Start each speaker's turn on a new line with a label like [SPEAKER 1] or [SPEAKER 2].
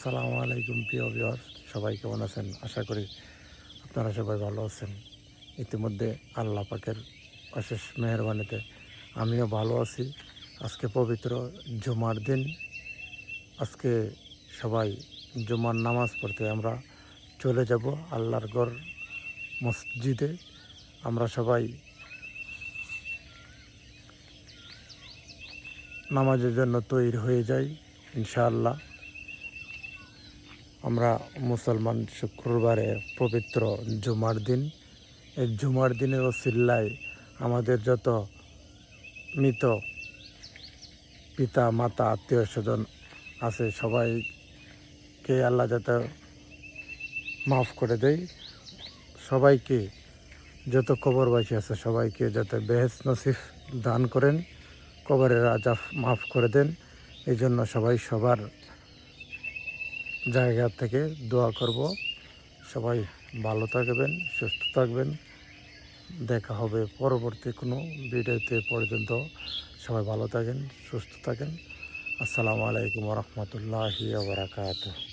[SPEAKER 1] আসসালামু আলাইকুম প্রিয় ভিউয়ার, সবাই কেমন আছেন? আশা করি আপনারা সবাই ভালো আছেন। ইতিমধ্যে আল্লাহ পাকের অশেষ মেহেরবানিতে আমিও ভালো আছি। আজকে পবিত্র জুমার দিন। আজকে সবাই জুমার নামাজ পড়তে আমরা চলে যাব আল্লাহর ঘর মসজিদে। আমরা সবাই নামাজের জন্য তৈরি হয়ে যাই ইনশাআল্লাহ। আমরা মুসলমান শুক্রবারে পবিত্র জুমার দিন, এই জুমার দিনের ওসিলায় আমাদের যত মৃত পিতা মাতা আত্মীয় স্বজন আছে সবাইকে আল্লাহ যাতে মাফ করে দেয়। সবাইকে যত কবরবাসী আছে সবাইকে যাতে বেহেশত নসিব দান করেন, কবরের আযাব মাফ করে দেন। এই জন্য সবাই সবার জায়গা থেকে দোয়া করব। সবাই ভালো থাকবেন, সুস্থ থাকবেন। দেখা হবে পরবর্তী কোনো ভিডিওতে। পর্যন্ত সবাই ভালো থাকেন, সুস্থ থাকেন। আসসালামু আলাইকুম ওয়া রাহমাতুল্লাহি ওয়া বারাকাতুহু।